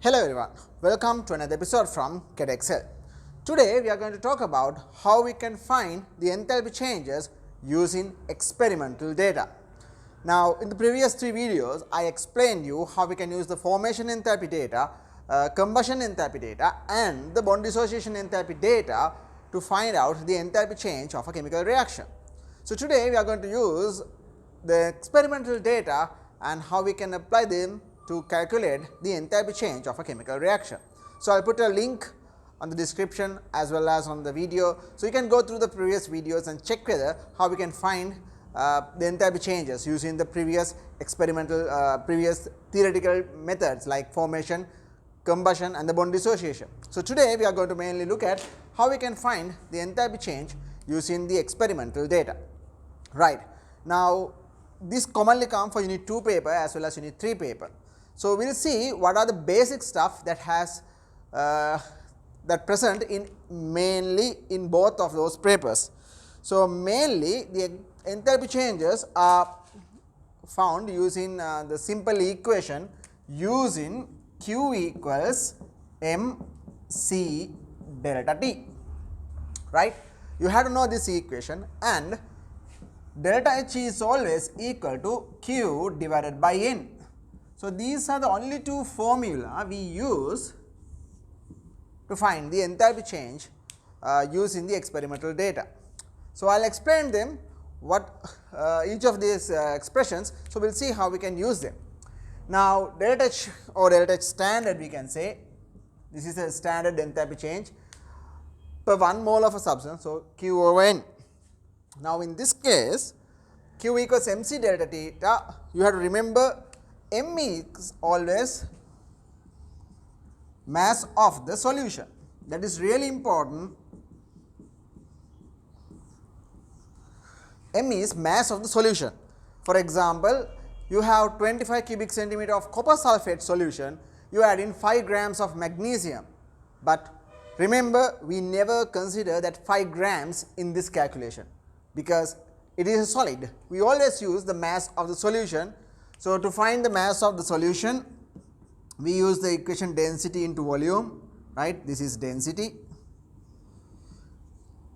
Hello everyone, welcome to another episode from Chedexcel. Today we are going to talk about how we can find the enthalpy changes using experimental data. Now in the previous 3 videos I explained you how we can use the formation enthalpy data, combustion enthalpy data and the bond dissociation enthalpy data to find out the enthalpy change of a chemical reaction. So today we are going to use the experimental data and how we can apply them to calculate the enthalpy change of a chemical reaction. So I will put a link on the description as well as on the video, so you can go through the previous videos and check whether how we can find the enthalpy changes using the previous experimental, previous theoretical methods like formation, combustion and the bond dissociation. So today we are going to mainly look at how we can find the enthalpy change using the experimental data. Right. Now this commonly comes for unit 2 paper as well as unit 3 paper. So we will see what are the basic stuff that has that present in mainly in both of those papers. So mainly the enthalpy changes are found using the simple equation using Q equals mc delta T, right. You have to know this equation, and delta H is always equal to Q divided by N. So these are the only two formula we use to find the enthalpy change using the experimental data. So I will explain them what each of these expressions. So we will see how we can use them. Now delta H or delta H standard, we can say this is a standard enthalpy change per 1 mole of a substance, so Q over N. Now in this case Q equals mc delta theta, you have to remember m is always mass of the solution. That is really important. M is mass of the solution. For example, you have 25 cubic centimeter of copper sulfate solution, you add in 5 grams of magnesium, but remember we never consider that 5 grams in this calculation because it is a solid. We always use the mass of the solution. So to find the mass of the solution, we use the equation density into volume, right. This is density.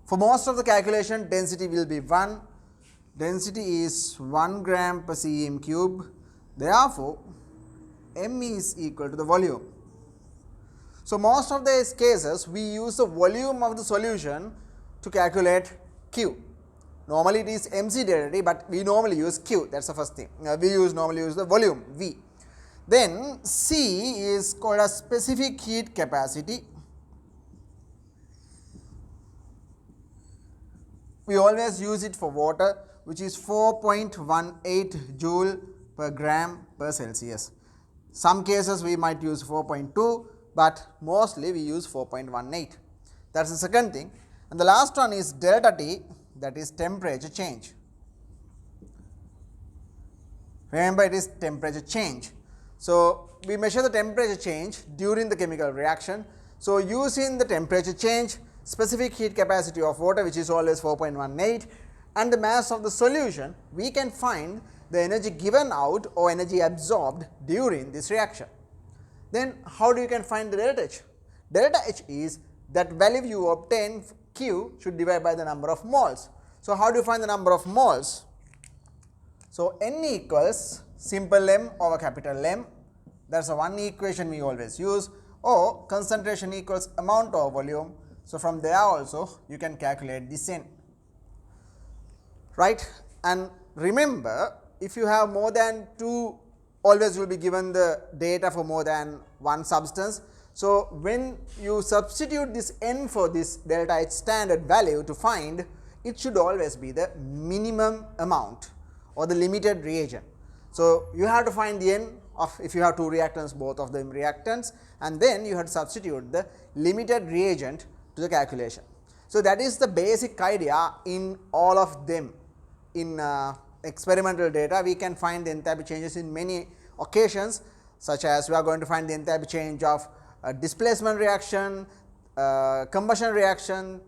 For most of the calculation, density will be 1. Density is 1 gram per cm cube. Therefore, m is equal to the volume. So most of these cases, we use the volume of the solution to calculate Q. Normally it is mc delta T, but we normally use Q, that is the first thing. We normally use the volume V. Then C is called as specific heat capacity. We always use it for water, which is 4.18 joule per gram per Celsius. Some cases we might use 4.2, but mostly we use 4.18. That is the second thing. And the last one is delta T, that is temperature change. Remember, it is temperature change. So we measure the temperature change during the chemical reaction. So using the temperature change, specific heat capacity of water, which is always 4.18, and the mass of the solution, we can find the energy given out or energy absorbed during this reaction. Then how do you can find the delta H? Delta H is that value you obtain Q should divide by the number of moles. So how do you find the number of moles? So N equals simple M over capital M, that is the one equation we always use, or concentration equals amount over volume. So from there also you can calculate this N, right. And remember, if you have more than 2, always you will be given the data for more than one substance. So when you substitute this N for this delta H standard value to find, it should always be the minimum amount or the limited reagent. So you have to find the N of, if you have 2 reactants, both of them reactants, and then you have to substitute the limited reagent to the calculation. So that is the basic idea in all of them. In experimental data, we can find the enthalpy changes in many occasions, such as we are going to find the enthalpy change of displacement reaction, combustion reaction,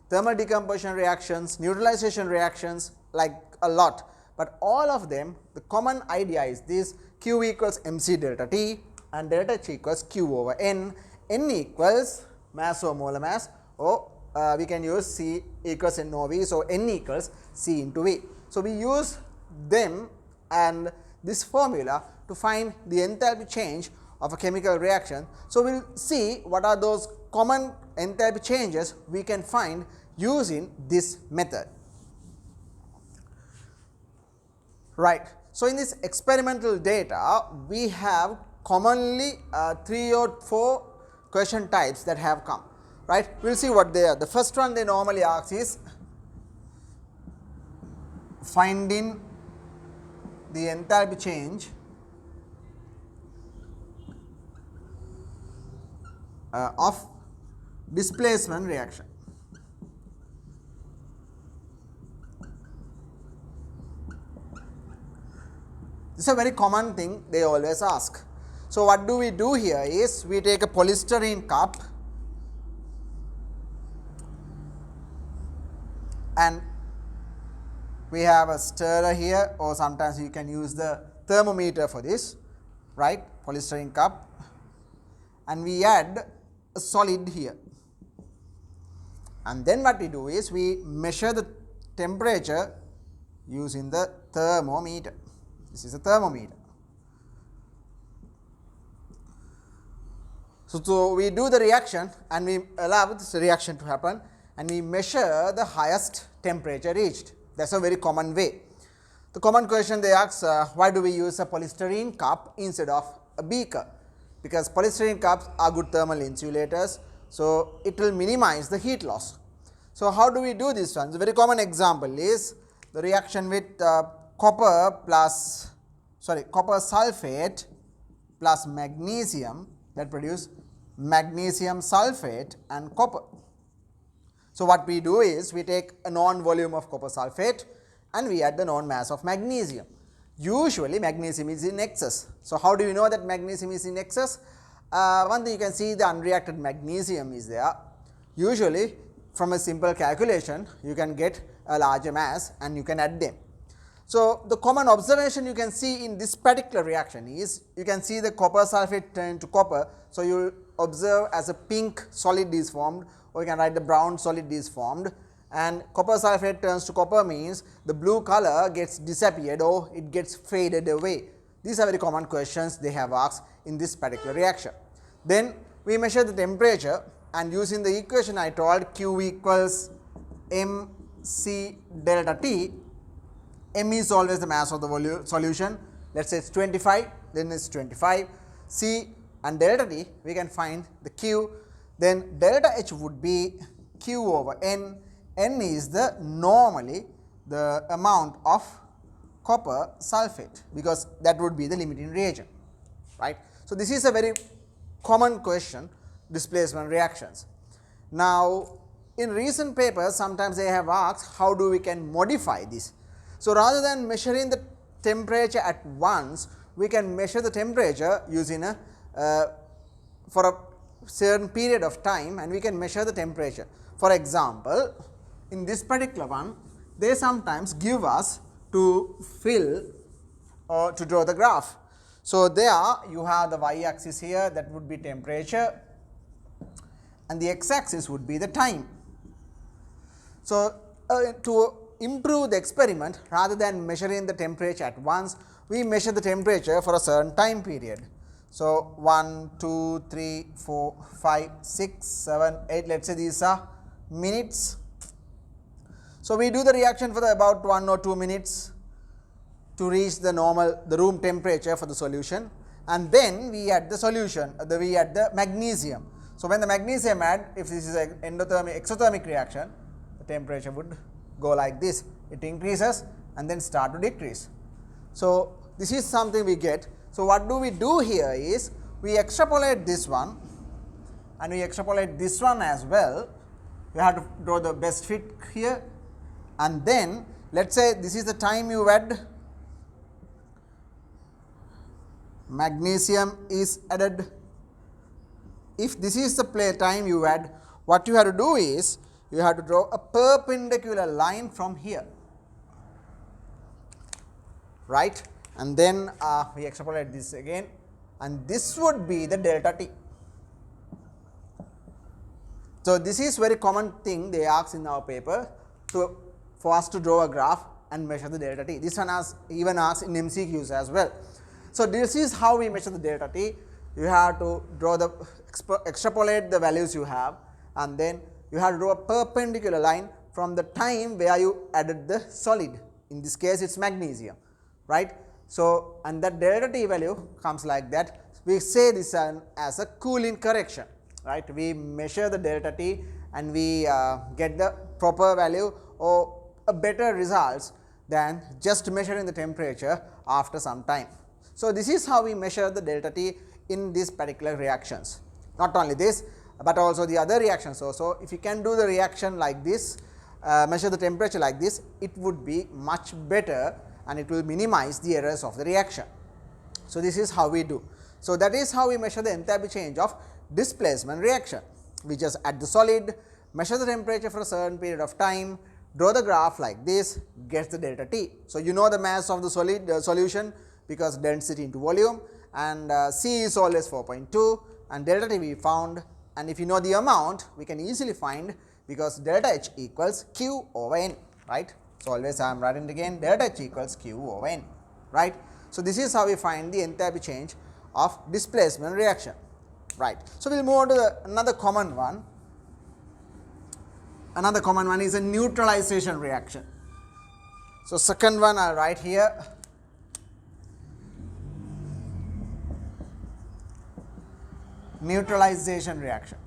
thermal decomposition reactions, neutralization reactions, like a lot. But all of them, the common idea is this: Q equals mc delta T, and delta H equals Q over N. N equals mass or molar mass, or we can use C equals NOV, so N equals C into V. So we use them and this formula to find the enthalpy change of a chemical reaction. So we will see what are those common enthalpy changes we can find using this method. Right. So in this experimental data, we have commonly 3 or 4 question types that have come. Right. We will see what they are. The first one they normally ask is finding the enthalpy change of displacement reaction. This is a very common thing they always ask. So what do we do here is we take a polystyrene cup and we have a stirrer here, or sometimes you can use the thermometer for this, right, polystyrene cup, and we add a solid here, and then what we do is we measure the temperature using the thermometer. This is a thermometer. So we do the reaction and we allow this reaction to happen and we measure the highest temperature reached. That is a very common way. The common question they ask, why do we use a polystyrene cup instead of a beaker? Because polystyrene cups are good thermal insulators, so it will minimize the heat loss. So how do we do this one? The very common example is the reaction with copper sulfate plus magnesium, that produce magnesium sulfate and copper. So what we do is we take a known volume of copper sulfate and we add the known mass of magnesium. Usually magnesium is in excess. So how do you know that magnesium is in excess? One thing you can see, the unreacted magnesium is there. Usually from a simple calculation you can get a larger mass and you can add them. So the common observation you can see in this particular reaction is you can see the copper sulfate turn to copper. So you will observe as a pink solid is formed, or you can write the brown solid is formed, and copper sulfate turns to copper means the blue color gets disappeared or it gets faded away. These are very common questions they have asked in this particular reaction. Then we measure the temperature and using the equation I told, Q equals mc delta T. M is always the mass of the solution. Let us say it is 25, then it is 25. C and delta T, we can find the Q. Then delta H would be Q over N. N is the normally the amount of copper sulfate, because that would be the limiting reagent, right. So this is a very common question, displacement reactions. Now in recent papers sometimes they have asked how do we can modify this. So rather than measuring the temperature at once, we can measure the temperature using a for a certain period of time, and we can measure the temperature. For example, in this particular one, they sometimes give us to fill or to draw the graph. So there you have the y-axis here, that would be temperature, and the x-axis would be the time. So to improve the experiment, rather than measuring the temperature at once, we measure the temperature for a certain time period. So 1, 2, 3, 4, 5, 6, 7, 8, let us say these are minutes. So we do the reaction for about 1 or 2 minutes to reach the room temperature for the solution, and then we add the solution, we add the magnesium. So when the magnesium add, if this is an exothermic reaction, the temperature would go like this, it increases and then start to decrease. So this is something we get. So what do we do here is we extrapolate this one and we extrapolate this one as well. We have to draw the best fit here, and then let us say this is the time you add, magnesium is added. If this is the time you add, what you have to do is you have to draw a perpendicular line from here, right, and then we extrapolate this again, and this would be the delta T. So, this is very common thing they ask in our paper for us to draw a graph and measure the delta T. This one even asked in MCQs as well. So, this is how we measure the delta T. You have to draw extrapolate the values you have, and then you have to draw a perpendicular line from the time where you added the solid. In this case, it is magnesium, right. So, and that delta T value comes like that. We say this as a cooling correction, right. We measure the delta T and we get the proper value or a better results than just measuring the temperature after some time. So, this is how we measure the delta T in these particular reactions. Not only this, but also the other reactions also. If you can do the reaction like this, measure the temperature like this, it would be much better and it will minimize the errors of the reaction. So, this is how we do. So, that is how we measure the enthalpy change of displacement reaction. We just add the solid, measure the temperature for a certain period of time, draw the graph like this, gets the delta T. So, you know the mass of the solid solution because density into volume, and C is always 4.2 and delta T we found, and if you know the amount we can easily find because delta H equals Q over N, right. So, always I am writing it again, delta H equals Q over N, right. So, this is how we find the enthalpy change of displacement reaction, right. So, we will move on to another common one. Another common one is a neutralization reaction. So, second one I will write here. Neutralization reaction.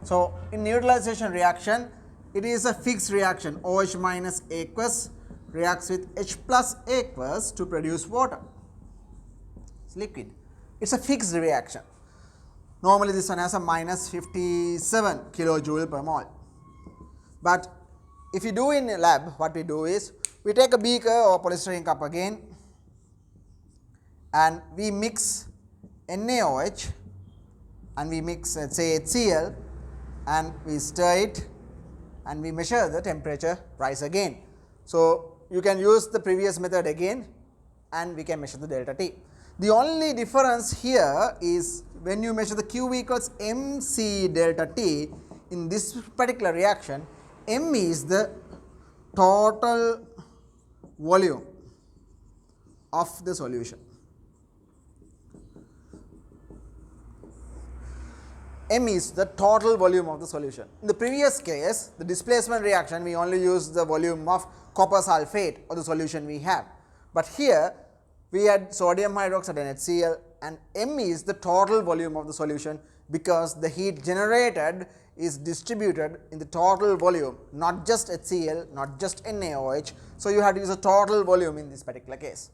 So, in neutralization reaction, it is a fixed reaction. OH minus aqueous reacts with H plus aqueous to produce water. It's liquid. It's a fixed reaction. Normally, this one has a minus 57 kilojoule per mole. But if you do in a lab, what we do is we take a beaker or polystyrene cup again, and we mix NaOH and we mix, let's say, HCl, and we stir it and we measure the temperature rise again. So, you can use the previous method again and we can measure the delta T. The only difference here is when you measure the Q equals mc delta T in this particular reaction, m is the total volume of the solution. M is the total volume of the solution. In the previous case, the displacement reaction, we only use the volume of copper sulfate or the solution we have. But here, we had sodium hydroxide and HCl, and M is the total volume of the solution because the heat generated is distributed in the total volume, not just HCl, not just NaOH. So, you have to use a total volume in this particular case,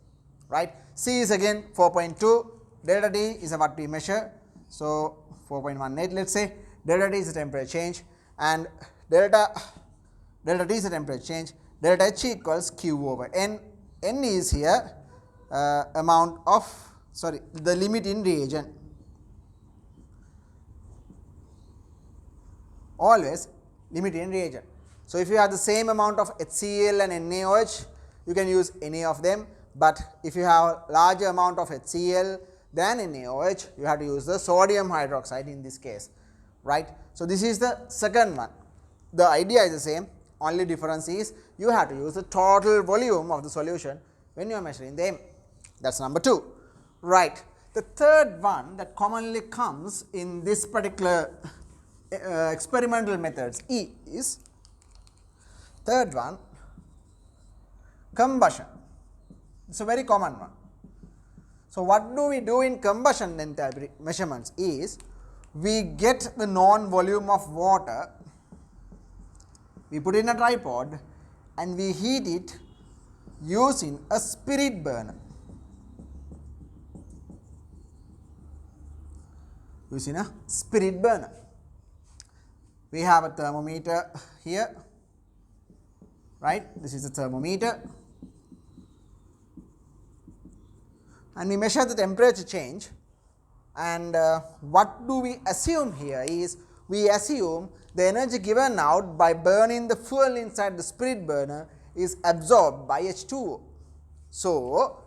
right. C is again 4.2, delta T is what we measure. So, 4.18 let us say, delta T is the temperature change, and delta T is the temperature change, delta H equals Q over N. N is here amount of, the limit in reagent. Always limit in reagent. So, if you have the same amount of HCl and NaOH, you can use any of them, but if you have larger amount of HCl than NaOH, you have to use the sodium hydroxide in this case, right. So, this is the second one. The idea is the same, only difference is you have to use the total volume of the solution when you are measuring them. That is number 2, right. The third one that commonly comes in this particular experimental methods is, third one, combustion. It is a very common one. So, what do we do in combustion enthalpy measurements is, we get the known volume of water, we put in a tripod and we heat it using a spirit burner. Using a spirit burner. We have a thermometer here, right. This is a thermometer, and we measure the temperature change, and what do we assume here is, we assume the energy given out by burning the fuel inside the spirit burner is absorbed by H2O. So,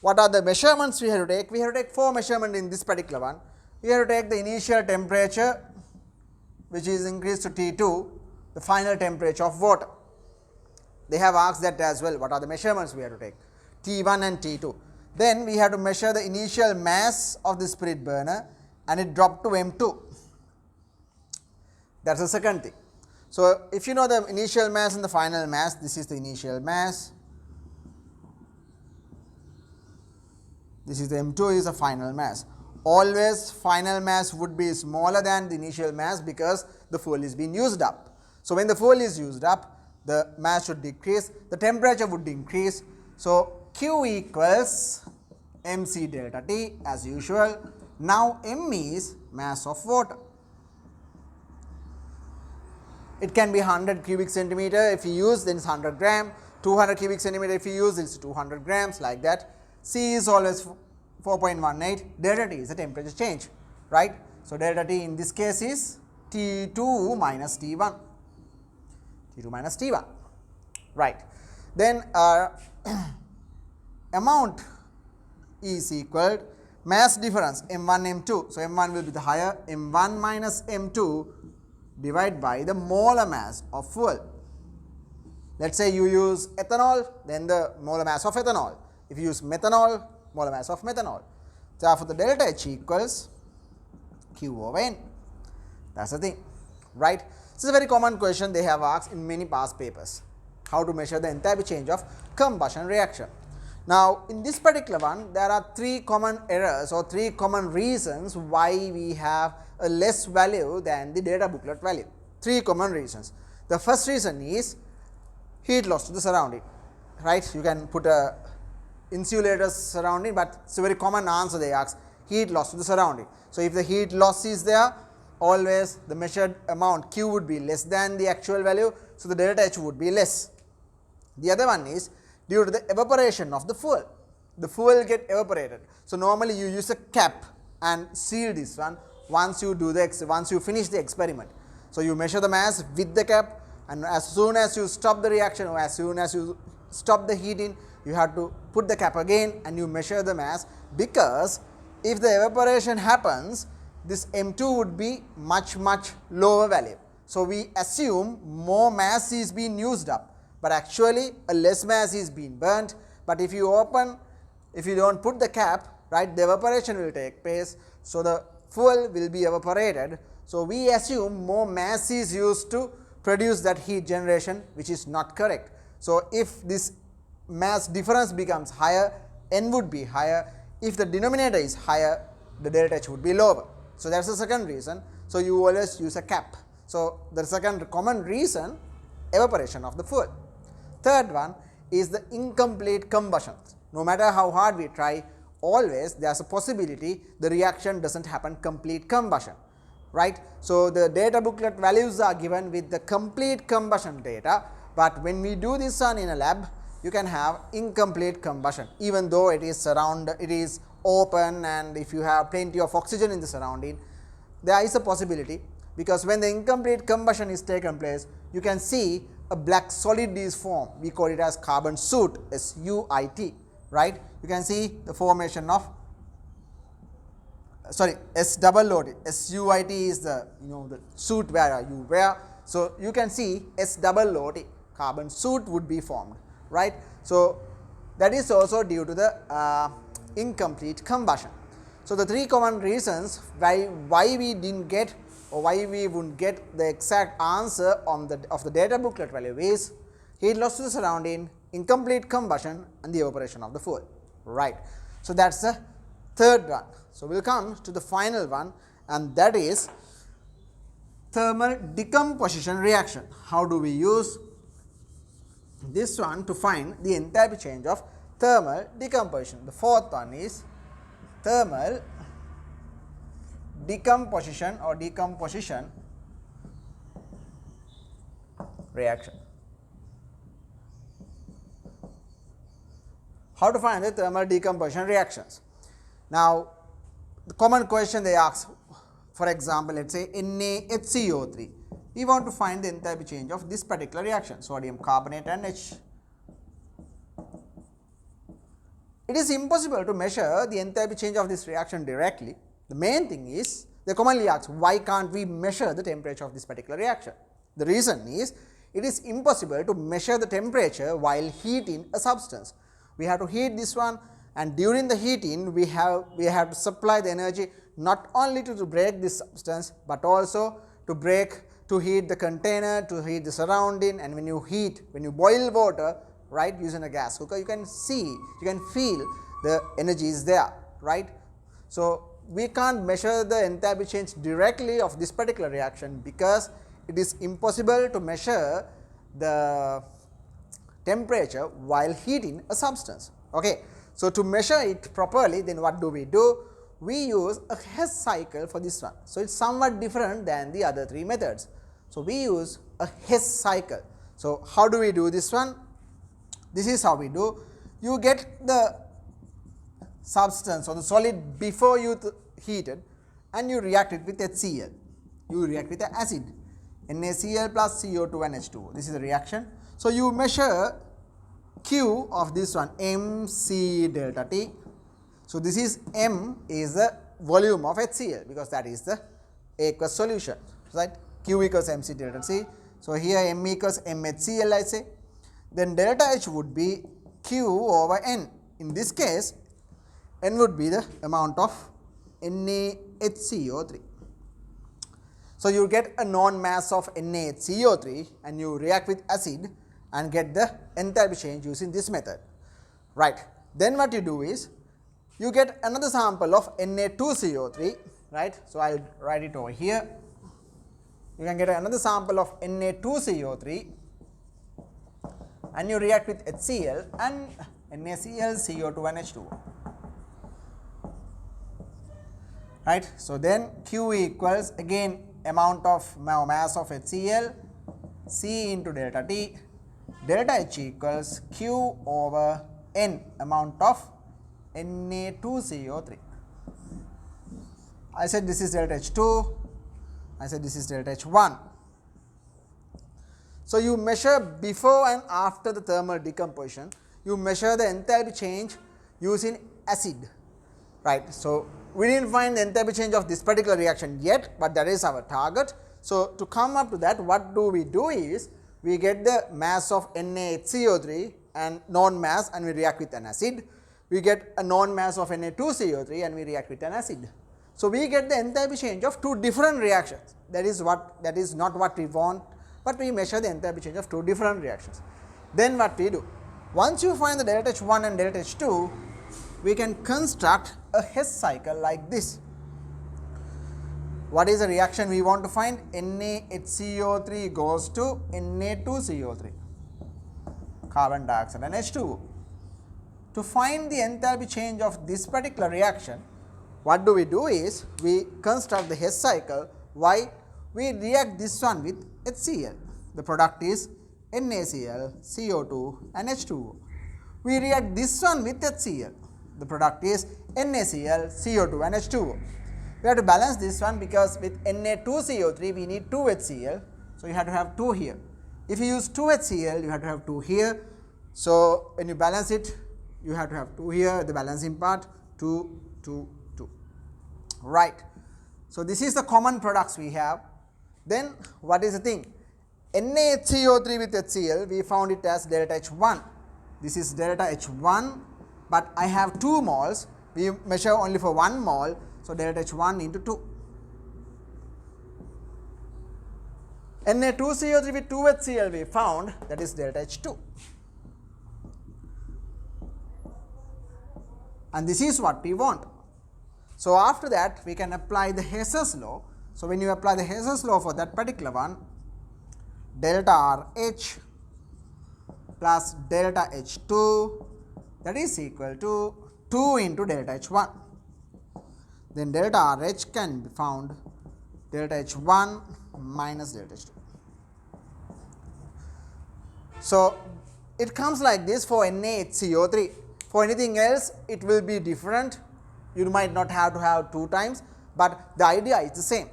what are the measurements we have to take? We have to take 4 measurements in this particular one. We have to take the initial temperature, which is increased to T2, the final temperature of water. They have asked that as well, what are the measurements we have to take, T1 and T2. Then we have to measure the initial mass of the spirit burner and it dropped to M2. That's the second thing. So, if you know the initial mass and the final mass, this is the initial mass, this is the M2 is the final mass. Always final mass would be smaller than the initial mass because the fuel is being used up. So, when the fuel is used up, the mass should decrease, the temperature would increase. So, Q equals mc delta T as usual. Now, m is mass of water. It can be 100 cubic centimeter if you use, then it's 100 gram, 200 cubic centimeter if you use, it's 200 grams, like that. C is always 4.18, delta T is the temperature change, right. So, delta T in this case is T2 minus T1, T2 minus T1, right. Then amount is equal mass difference M1 M2. So, M1 will be the higher, M1 minus M2 divided by the molar mass of fuel. Let us say you use ethanol, then the molar mass of ethanol. If you use methanol, molar mass of methanol. Therefore, the delta H equals Q over N. That is the thing, right. This is a very common question they have asked in many past papers, how to measure the enthalpy change of combustion reaction. Now, in this particular one, there are 3 common errors or 3 common reasons why we have a less value than the data booklet value. 3 common reasons. The first reason is heat loss to the surrounding, right. You can put a insulator surrounding, but it's a very common answer they ask, heat loss to the surrounding. So, if the heat loss is there, always the measured amount Q would be less than the actual value. So, the delta H would be less. The other one is due to the evaporation of the fuel. The fuel get evaporated. So, normally you use a cap and seal this one once you finish the experiment. So, you measure the mass with the cap, and as soon as you stop the reaction or as soon as you stop the heating, you have to put the cap again and you measure the mass, because if the evaporation happens, this M2 would be much lower value. So, we assume more mass is being used up, but actually a less mass is being burnt. But if you don't put the cap, right, the evaporation will take place. So, the fuel will be evaporated. So, we assume more mass is used to produce that heat generation, which is not correct. So, if this mass difference becomes higher, N would be higher. If the denominator is higher, the delta H would be lower. So, that is the second reason. So, you always use a cap. So, the second common reason, evaporation of the fuel. Third one is the incomplete combustion. No matter how hard we try, always there is a possibility the reaction does not happen complete combustion, right. So, the data booklet values are given with the complete combustion data, but when we do this one in a lab, you can have incomplete combustion, even though it is open, and if you have plenty of oxygen in the surrounding, there is a possibility, because when the incomplete combustion is taken place, you can see a black solid is formed. We call it as carbon soot, SUIT, right. You can see the formation of SOOT. SUIT is the the suit where you wear. So, you can see SOOT, carbon soot would be formed, right. So, that is also due to the incomplete combustion. So, the 3 common reasons why we didn't get or why we wouldn't get the exact answer of the data booklet value is heat loss to the surrounding, incomplete combustion, and the evaporation of the fuel, right. So, that is the third one. So, we will come to the final one, and that is thermal decomposition reaction. How do we use this one to find the enthalpy change of thermal decomposition? The fourth one is thermal decomposition or decomposition reaction. How to find the thermal decomposition reactions? Now, the common question they ask, for example, let us say NaHCO3. We want to find the enthalpy change of this particular reaction, sodium carbonate and H. it is impossible to measure the enthalpy change of this reaction directly. The main thing is, they commonly ask, why can't we measure the temperature of this particular reaction? The reason is, it is impossible to measure the temperature while heating a substance. We have to heat this one, and during the heating we have to supply the energy not only to break this substance, but also to heat the container, to heat the surrounding. And when you boil water, right, using a gas cooker, you can feel the energy is there, right. So we can't measure the enthalpy change directly of this particular reaction because it is impossible to measure the temperature while heating a substance. Okay. So to measure it properly, then what do? We use a Hess cycle for this one. So it's somewhat different than the other three methods. So we use a Hess cycle. So how do we do this one? This is how we do. You get the substance or the solid before you heat it, and you react it with HCl. You react with the acid, NaCl plus CO2 and H2O. This is the reaction. So you measure Q of this one, MC delta T. So this is M is the volume of HCl because that is the aqueous solution, right. Q equals MC delta T. So here M equals MHCl, I say. Then delta H would be Q over N. In this case, N would be the amount of NaHCO3. So you get a known mass of NaHCO3 and you react with acid and get the enthalpy change using this method, right. Then what you do is, you get another sample of Na2CO3, right. So I will write it over here. You can get another sample of Na2CO3 and you react with HCl and NaCl, CO2 and H2O, right. So then Q equals again amount of mass of HCl, C into delta T, delta H equals Q over N, amount of Na2CO3. I said this is delta H2, I said this is delta H1. So you measure before and after the thermal decomposition, you measure the enthalpy change using acid, right. So we didn't find the enthalpy change of this particular reaction yet, but that is our target. So to come up to that, what do is, we get the mass of NaHCO3 and known mass and we react with an acid. We get a known mass of Na2CO3 and we react with an acid. So we get the enthalpy change of two different reactions. That is not what we want, but we measure the enthalpy change of two different reactions. Then what we do? Once you find the delta H1 and delta H2, we can construct a Hess cycle like this. What is the reaction we want to find? NaHCO3 goes to Na2CO3, carbon dioxide and H2O. To find the enthalpy change of this particular reaction, what do is, we construct the Hess cycle. Why? We react this one with HCl. The product is NaCl, CO2 and H2O. We react this one with HCl. The product is NaCl, CO2 and H2O. We have to balance this one because with Na2CO3 we need 2 HCl. So you have to have 2 here. If you use 2 HCl, you have to have 2 here. So when you balance it, you have to have 2 here, the balancing part, 2, 2, 2. Right. So this is the common products we have. Then what is the thing? NaHCO3 with HCl, we found it as delta H1. This is delta H1, but I have 2 moles. We measure only for 1 mole. So delta H1 into 2. Na2CO3 with 2 HCl we found, that is delta H2. And this is what we want. So after that we can apply the Hess's law. So when you apply the Hess's law for that particular one, delta RH plus delta H2, that is equal to 2 into delta H1. Then delta RH can be found delta H1 minus delta H2. So it comes like this for NaHCO3. For anything else, it will be different. You might not have to have 2 times, but the idea is the same.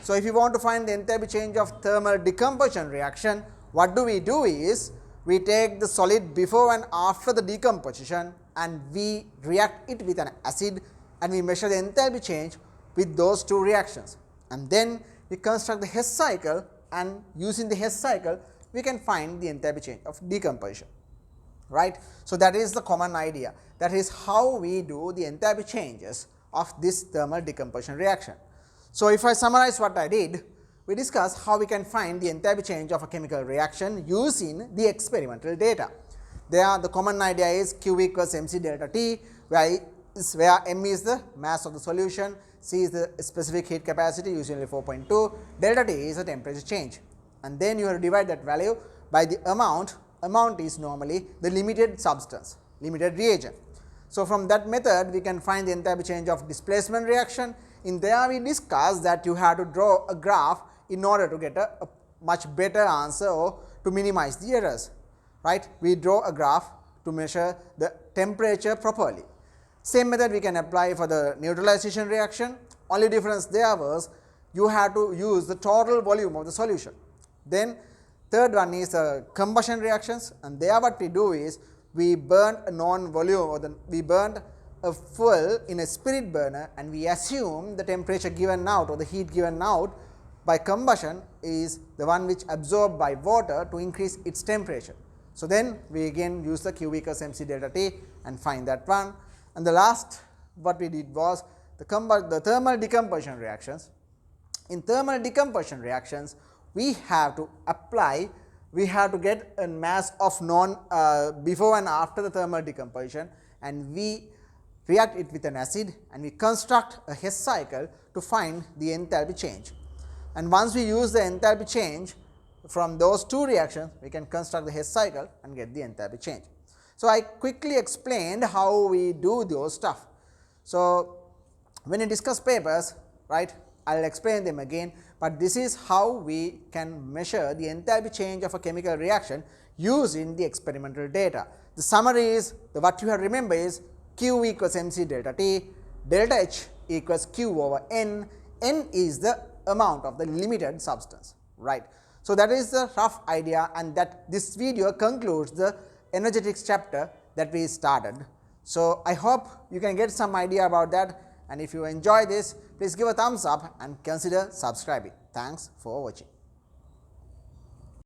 So if you want to find the enthalpy change of thermal decomposition reaction, what do is, we take the solid before and after the decomposition and we react it with an acid and we measure the enthalpy change with those two reactions. And then we construct the Hess cycle, and using the Hess cycle we can find the enthalpy change of decomposition. Right. So, that is the common idea. That is how we do the enthalpy changes of this thermal decomposition reaction. So, if I summarize what I did, we discussed how we can find the enthalpy change of a chemical reaction using the experimental data. There the common idea is Q equals mc delta T, where m is the mass of the solution, C is the specific heat capacity, usually 4.2, delta T is the temperature change, and then you have to divide that value by the amount. Amount is normally the limited substance, limited reagent. So, from that method we can find the enthalpy change of displacement reaction. In there we discussed that you have to draw a graph in order to get a much better answer or to minimize the errors. Right? We draw a graph to measure the temperature properly. Same method we can apply for the neutralization reaction. Only difference there was you have to use the total volume of the solution. Then third one is combustion reactions, and there what we do is we burn a non-volume, or we burned a fuel in a spirit burner, and we assume the temperature given out or the heat given out by combustion is the one which absorbed by water to increase its temperature. So, then we again use the Q equals mc delta T and find that one. And the last what we did was the thermal decomposition reactions. In thermal decomposition reactions, we have to get a mass of before and after the thermal decomposition, and we react it with an acid and we construct a Hess cycle to find the enthalpy change. And once we use the enthalpy change from those two reactions, we can construct the Hess cycle and get the enthalpy change. So, I quickly explained how we do those stuff. So, when you discuss papers, right, I will explain them again, but this is how we can measure the enthalpy change of a chemical reaction using the experimental data. The summary is, what you have to remember is Q equals mc delta T, delta H equals Q over N, N is the amount of the limited substance, right. So, that is the rough idea, and that this video concludes the energetics chapter that we started. So, I hope you can get some idea about that, and if you enjoy this, please give a thumbs up and consider subscribing. Thanks for watching.